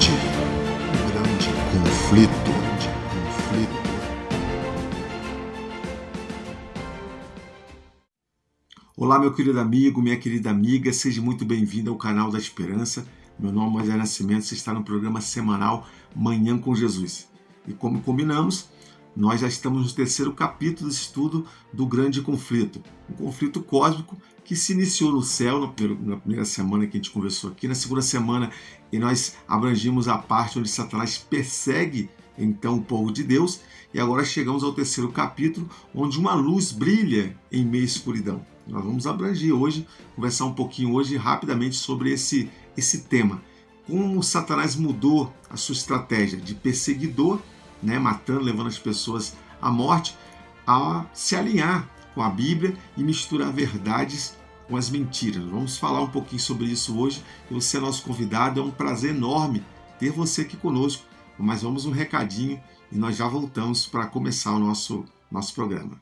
grande conflito. Olá, meu querido amigo, minha querida amiga, seja muito bem-vindo ao canal da Esperança. Meu nome é Moisés Nascimento, você está no programa semanal Manhã com Jesus. E como combinamos, nós já estamos no terceiro capítulo do estudo do grande conflito. Um conflito cósmico que se iniciou no céu na primeira semana que a gente conversou aqui. Na segunda semana, e nós abrangimos a parte onde Satanás persegue então o povo de Deus. E agora chegamos ao terceiro capítulo, onde uma luz brilha em meio à escuridão. Nós vamos abranger hoje, conversar um pouquinho hoje rapidamente sobre esse tema. Como Satanás mudou a sua estratégia de perseguidor, matando, levando as pessoas à morte, a se alinhar com a Bíblia e misturar verdades com as mentiras. Vamos falar um pouquinho sobre isso hoje. E você é nosso convidado, é um prazer enorme ter você aqui conosco. Mas vamos um recadinho e nós já voltamos para começar o nosso programa.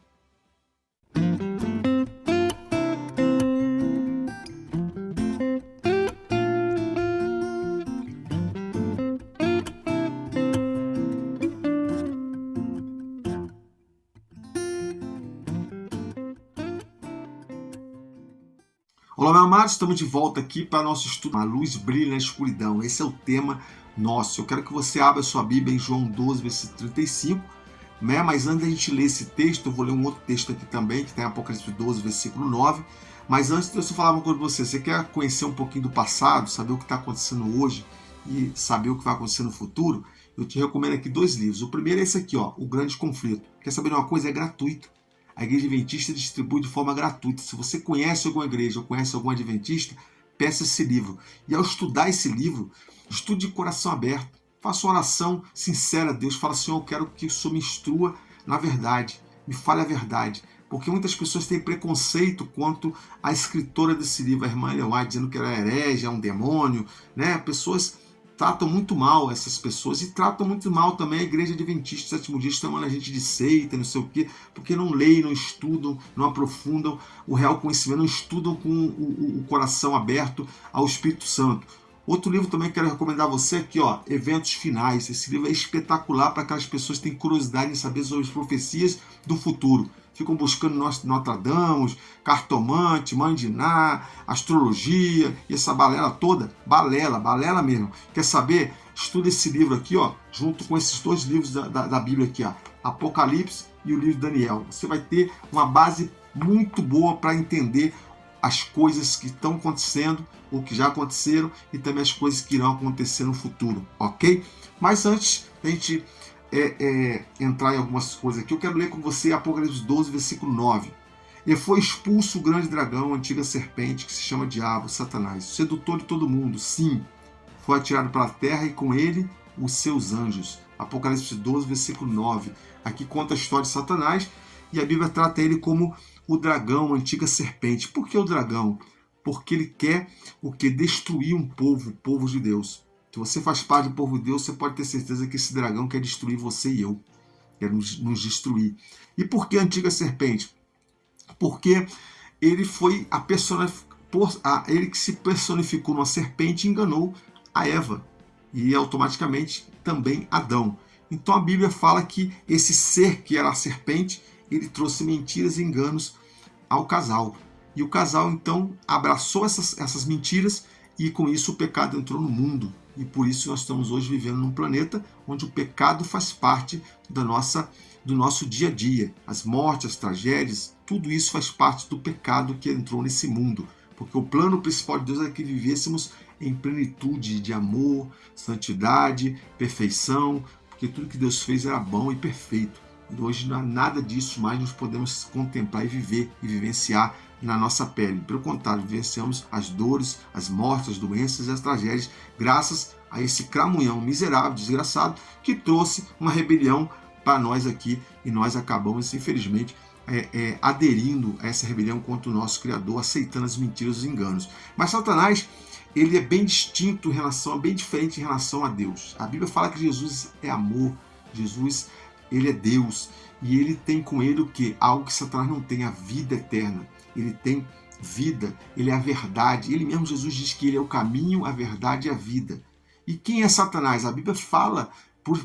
Olá, meus amados, estamos de volta aqui para nosso estudo. A luz brilha na escuridão. Esse é o tema nosso. Eu quero que você abra sua Bíblia em João 12, versículo 35. Mas antes da gente ler esse texto, eu vou ler um outro texto aqui também, que está em Apocalipse 12, versículo 9. Mas antes de eu falar uma coisa para você, você quer conhecer um pouquinho do passado, saber o que está acontecendo hoje e saber o que vai acontecer no futuro? Eu te recomendo aqui 2 livros. O primeiro é esse aqui, O Grande Conflito. Quer saber de uma coisa? É gratuito. A Igreja Adventista distribui de forma gratuita. Se você conhece alguma igreja ou conhece algum adventista, peça esse livro. E ao estudar esse livro, estude de coração aberto. Faça uma oração sincera a Deus. Fala, Senhor, eu quero que o Senhor me instrua na verdade. Me fale a verdade. Porque muitas pessoas têm preconceito quanto à escritora desse livro, a irmã Ellen White, dizendo que ela é herege, é um demônio. Pessoas tratam muito mal essas pessoas e tratam muito mal também a Igreja Adventista do Sétimo Dia, chamando a gente de seita, não sei o quê, porque não leem, não estudam, não aprofundam o real conhecimento, não estudam com o coração aberto ao Espírito Santo. Outro livro também que quero recomendar a você aqui, Eventos Finais. Esse livro é espetacular para aquelas pessoas que têm curiosidade em saber sobre as profecias do futuro. Ficam buscando Nostradamus, cartomante, mãe de Ná, astrologia e essa balela toda. Balela mesmo. Quer saber? Estuda esse livro aqui, junto com esses 2 livros da Bíblia aqui, Apocalipse e o livro de Daniel. Você vai ter uma base muito boa para entender as coisas que estão acontecendo, ou que já aconteceram, e também as coisas que irão acontecer no futuro, ok? Mas antes da gente entrar em algumas coisas aqui, eu quero ler com você Apocalipse 12, versículo 9. E foi expulso o grande dragão, a antiga serpente, que se chama Diabo, Satanás, sedutor de todo mundo. Sim, foi atirado para a terra e com ele os seus anjos. Apocalipse 12, versículo 9. Aqui conta a história de Satanás e a Bíblia trata ele como o dragão, a antiga serpente. Por que o dragão? Porque ele quer o que? Destruir um povo, o povo de Deus. Se você faz parte do povo de Deus, você pode ter certeza que esse dragão quer destruir você e eu. Quer nos destruir. E por que a antiga serpente? Porque ele foi ele que se personificou numa serpente e enganou a Eva. E automaticamente também Adão. Então a Bíblia fala que esse ser que era a serpente, ele trouxe mentiras e enganos ao casal. E o casal, então, abraçou essas mentiras e, com isso, o pecado entrou no mundo. E por isso nós estamos hoje vivendo num planeta onde o pecado faz parte do nosso dia a dia. As mortes, as tragédias, tudo isso faz parte do pecado que entrou nesse mundo. Porque o plano principal de Deus é que vivêssemos em plenitude de amor, santidade, perfeição, porque tudo que Deus fez era bom e perfeito. E hoje não há nada disso mais nós podemos contemplar e viver e vivenciar na nossa pele. Pelo contrário, vivenciamos as dores, as mortes, as doenças e as tragédias graças a esse cramunhão miserável, desgraçado, que trouxe uma rebelião para nós aqui e nós acabamos, infelizmente, aderindo a essa rebelião contra o nosso Criador, aceitando as mentiras e os enganos. Mas Satanás, ele é bem distinto bem diferente em relação a Deus. A Bíblia fala que Jesus é amor, Jesus, ele é Deus, e ele tem com ele o quê? Algo que Satanás não tem, a vida eterna. Ele tem vida, ele é a verdade. Ele mesmo, Jesus, diz que ele é o caminho, a verdade e a vida. E quem é Satanás? A Bíblia fala por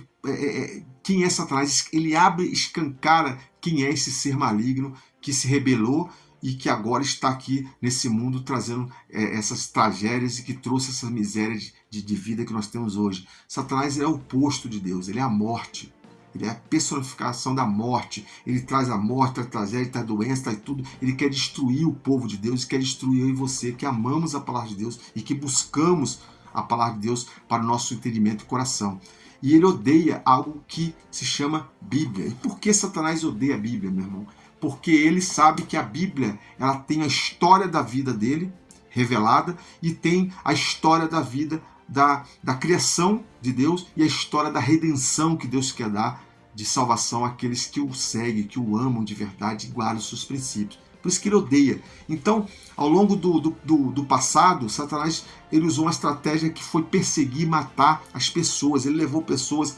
quem é Satanás. Ele abre, escancara quem é esse ser maligno que se rebelou e que agora está aqui nesse mundo trazendo essas tragédias e que trouxe essa miséria de vida que nós temos hoje. Satanás é o oposto de Deus, ele é a morte. Ele é a personificação da morte. Ele traz a morte, traz a tragédia, traz a doença, traz tudo. Ele quer destruir o povo de Deus, quer destruir eu e você, que amamos a palavra de Deus e que buscamos a palavra de Deus para o nosso entendimento e coração. E ele odeia algo que se chama Bíblia. E por que Satanás odeia a Bíblia, meu irmão? Porque ele sabe que a Bíblia ela tem a história da vida dele revelada e tem a história da vida da criação de Deus e a história da redenção que Deus quer dar de salvação àqueles que o seguem, que o amam de verdade e guardam os seus princípios. Por isso que ele odeia. Então, ao longo do passado, Satanás ele usou uma estratégia que foi perseguir e matar as pessoas. Ele levou pessoas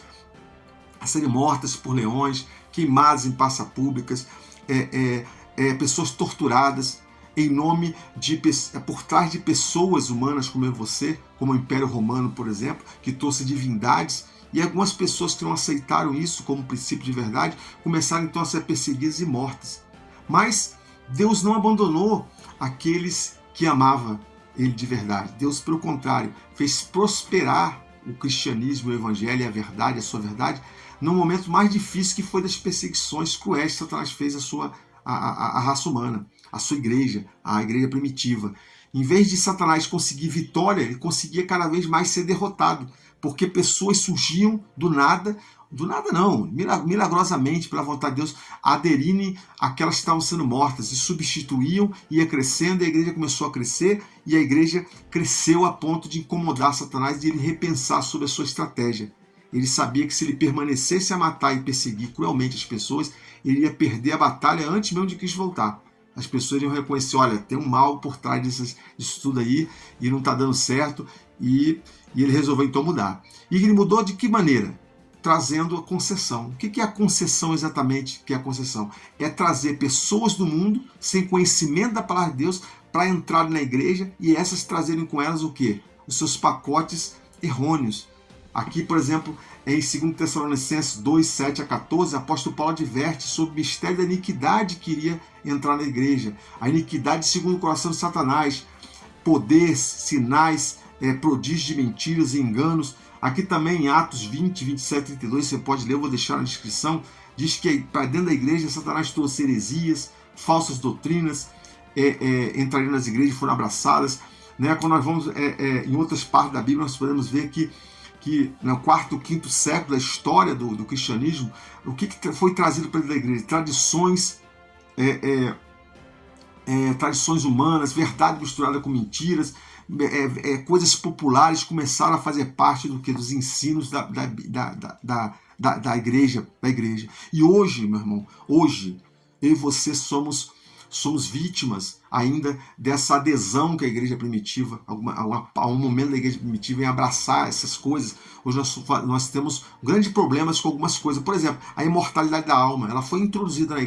a serem mortas por leões, queimadas em praças públicas, pessoas torturadas, em nome por trás de pessoas humanas como eu e você, como o Império Romano, por exemplo, que trouxe divindades, e algumas pessoas que não aceitaram isso como princípio de verdade, começaram então a ser perseguidas e mortas. Mas Deus não abandonou aqueles que amavam ele de verdade. Deus, pelo contrário, fez prosperar o cristianismo, o evangelho e a verdade, a sua verdade, no momento mais difícil que foi das perseguições cruéis que Satanás fez a raça humana, a sua igreja, a igreja primitiva. Em vez de Satanás conseguir vitória, ele conseguia cada vez mais ser derrotado, porque pessoas surgiam do nada não, milagrosamente, pela vontade de Deus, aderirem àquelas que estavam sendo mortas, e substituíam, ia crescendo, e a igreja começou a crescer, e a igreja cresceu a ponto de incomodar Satanás e ele repensar sobre a sua estratégia. Ele sabia que se ele permanecesse a matar e perseguir cruelmente as pessoas, ele ia perder a batalha antes mesmo de Cristo voltar. As pessoas iam reconhecer, olha, tem um mal por trás disso tudo aí, e não está dando certo, e ele resolveu então mudar. E ele mudou de que maneira? Trazendo a concessão. O que é a concessão exatamente? O que é a concessão? É trazer pessoas do mundo, sem conhecimento da palavra de Deus, para entrar na igreja, e essas trazerem com elas o quê? Os seus pacotes errôneos. Aqui, por exemplo, em 2 Tessalonicenses 2, 7 a 14, o apóstolo Paulo adverte sobre o mistério da iniquidade que iria entrar na igreja. A iniquidade segundo o coração de Satanás, poder, sinais, prodígios de mentiras e enganos. Aqui também em Atos 20, 27 e 32, você pode ler, eu vou deixar na descrição, diz que para dentro da igreja Satanás trouxe heresias, falsas doutrinas, entrariam nas igrejas e foram abraçadas. Quando nós vamos em outras partes da Bíblia, nós podemos ver que no quarto, quinto século da história do cristianismo, o que foi trazido para dentro da igreja? Tradições, tradições humanas, verdade misturada com mentiras, coisas populares começaram a fazer parte dos ensinos da igreja. E hoje, meu irmão, hoje, eu e você somos vítimas ainda dessa adesão que a igreja primitiva, a um momento da igreja primitiva, em abraçar essas coisas. Hoje nós temos grandes problemas com algumas coisas. Por exemplo, a imortalidade da alma. Ela foi introduzida na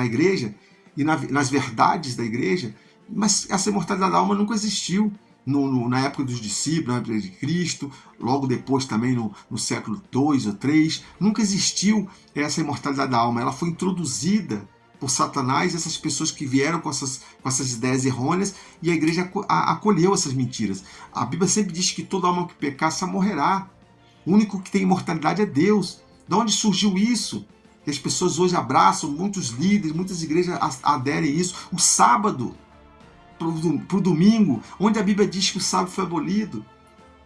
igreja e nas verdades da igreja, mas essa imortalidade da alma nunca existiu na época dos discípulos, na época de Cristo, logo depois também no século 2 ou 3. Nunca existiu essa imortalidade da alma. Ela foi introduzida por Satanás, essas pessoas que vieram com essas ideias errôneas, e a igreja acolheu essas mentiras. A Bíblia sempre diz que toda alma que pecar morrerá. O único que tem imortalidade é Deus. De onde surgiu isso? Que as pessoas hoje abraçam, muitos líderes, muitas igrejas aderem a isso. O sábado, para o domingo, onde a Bíblia diz que o sábado foi abolido,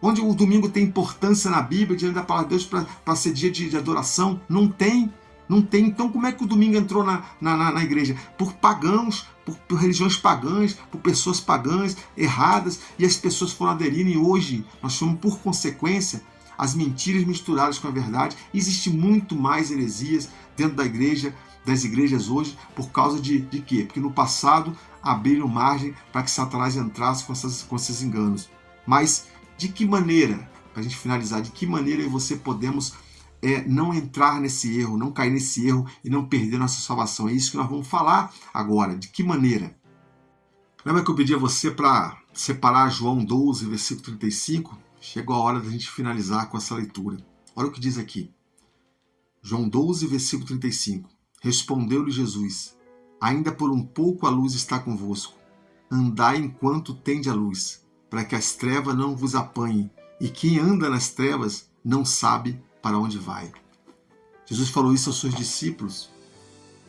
onde o domingo tem importância na Bíblia, diante da palavra de Deus, para ser dia de adoração, não tem. Então como é que o domingo entrou na igreja? Por pagãos, por religiões pagãs, por pessoas pagãs, erradas, e as pessoas foram aderindo, e hoje nós somos, por consequência, as mentiras misturadas com a verdade. Existe muito mais heresias dentro das igrejas hoje, por causa de quê? Porque no passado abriram margem para que Satanás entrasse com esses enganos. Mas de que maneira, para a gente finalizar, de que maneira eu e você podemos não entrar nesse erro, não cair nesse erro e não perder nossa salvação? É isso que nós vamos falar agora. De que maneira? Lembra que eu pedi a você para separar João 12, versículo 35? Chegou a hora da gente finalizar com essa leitura. Olha o que diz aqui. João 12, versículo 35. Respondeu-lhe Jesus: ainda por um pouco a luz está convosco. Andai enquanto tende a luz, para que as trevas não vos apanhem, e quem anda nas trevas não sabe para onde vai. Jesus falou isso aos seus discípulos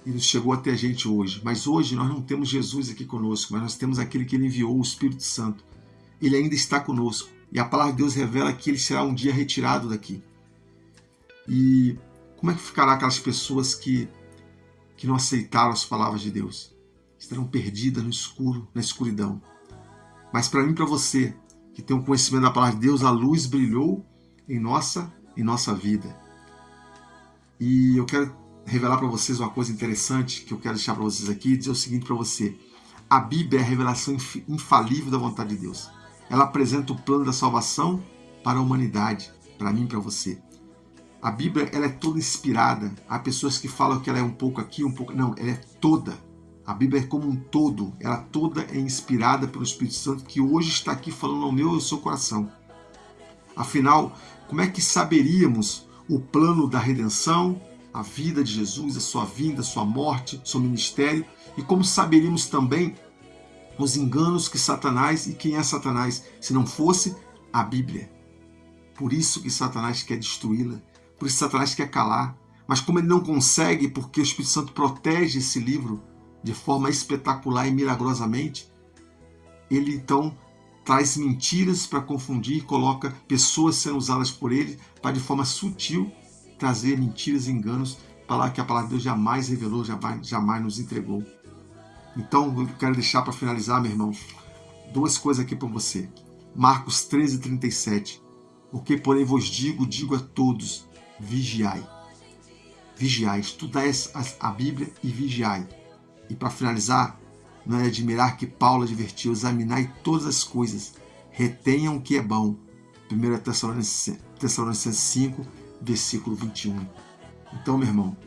e nos chegou até a gente hoje. Mas hoje nós não temos Jesus aqui conosco, mas nós temos aquele que ele enviou, o Espírito Santo. Ele ainda está conosco. E a palavra de Deus revela que ele será um dia retirado daqui. E como é que ficará aquelas pessoas que não aceitaram as palavras de Deus? Estarão perdidas no escuro, na escuridão. Mas para mim e para você, que tem um conhecimento da palavra de Deus, a luz brilhou em nossa vida. E eu quero revelar para vocês uma coisa interessante que eu quero deixar para vocês aqui, dizer o seguinte para você. A Bíblia é a revelação infalível da vontade de Deus. Ela apresenta o plano da salvação para a humanidade, para mim e para você. A Bíblia ela é toda inspirada. Há pessoas que falam que ela é um pouco aqui, um pouco... Não, ela é toda. A Bíblia é como um todo. Ela toda é inspirada pelo Espírito Santo que hoje está aqui falando ao meu e ao seu coração. Afinal, como é que saberíamos o plano da redenção, a vida de Jesus, a sua vinda, a sua morte, seu ministério, e como saberíamos também os enganos que Satanás, e quem é Satanás, se não fosse a Bíblia. Por isso que Satanás quer destruí-la, por isso Satanás quer calar, mas como ele não consegue, porque o Espírito Santo protege esse livro de forma espetacular e milagrosamente, ele então traz mentiras para confundir, coloca pessoas sendo usadas por ele para de forma sutil trazer mentiras e enganos para que a palavra de Deus jamais revelou, jamais nos entregou. Então eu quero deixar para finalizar, meu irmão, duas coisas aqui para você. Marcos 13, 37. O que porém vos digo a todos, vigiai. Vigiai, estudai a Bíblia e vigiai. E para finalizar, não é admirar que Paulo advertiu, examinai todas as coisas, retenham o que é bom. 1 Tessalonicenses 5, versículo 21. Então, meu irmão,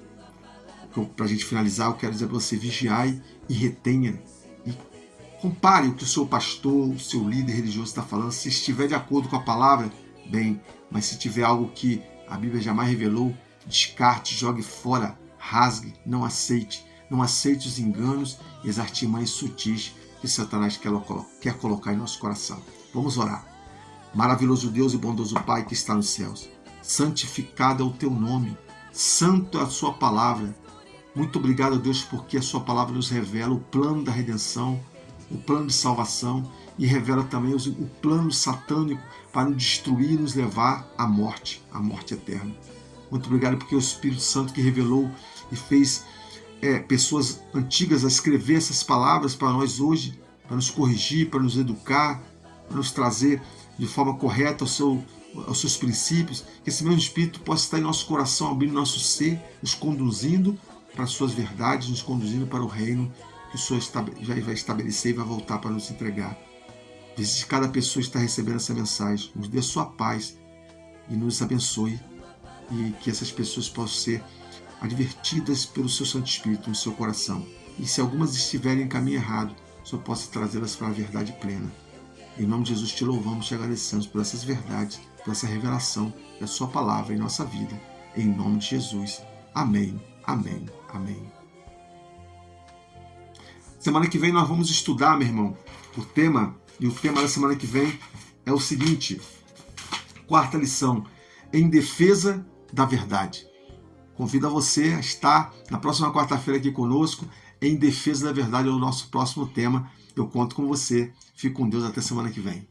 para a gente finalizar, eu quero dizer para você, vigiai e retenha. E compare o que o seu pastor, o seu líder religioso está falando. Se estiver de acordo com a palavra, bem. Mas se tiver algo que a Bíblia jamais revelou, descarte, jogue fora, rasgue, não aceite. Não aceite os enganos e as artimanhas sutis que Satanás quer colocar em nosso coração. Vamos orar. Maravilhoso Deus e bondoso Pai que está nos céus, santificado é o teu nome, santo é a sua palavra. Muito obrigado, Deus, porque a sua palavra nos revela o plano da redenção, o plano de salvação e revela também o plano satânico para nos destruir e nos levar à morte eterna. Muito obrigado porque o Espírito Santo que revelou e fez pessoas antigas a escrever essas palavras para nós hoje, para nos corrigir, para nos educar, para nos trazer de forma correta aos seus princípios, que esse mesmo Espírito possa estar em nosso coração, abrindo nosso ser, nos conduzindo para as suas verdades, nos conduzindo para o reino que o Senhor já vai estabelecer e vai voltar para nos entregar. Visite cada pessoa que está recebendo essa mensagem, nos dê a sua paz e nos abençoe, e que essas pessoas possam ser advertidas pelo seu Santo Espírito no seu coração. E se algumas estiverem em caminho errado, o Senhor possa trazê-las para a verdade plena. Em nome de Jesus te louvamos e te agradecemos por essas verdades, por essa revelação da sua palavra em nossa vida. Em nome de Jesus. Amém, amém, amém. Semana que vem nós vamos estudar, meu irmão, o tema da semana que vem é o seguinte, 4ª lição, em defesa da verdade. Convido a você a estar na próxima quarta-feira aqui conosco, em defesa da verdade, é o nosso próximo tema. Eu conto com você. Fique com Deus até semana que vem.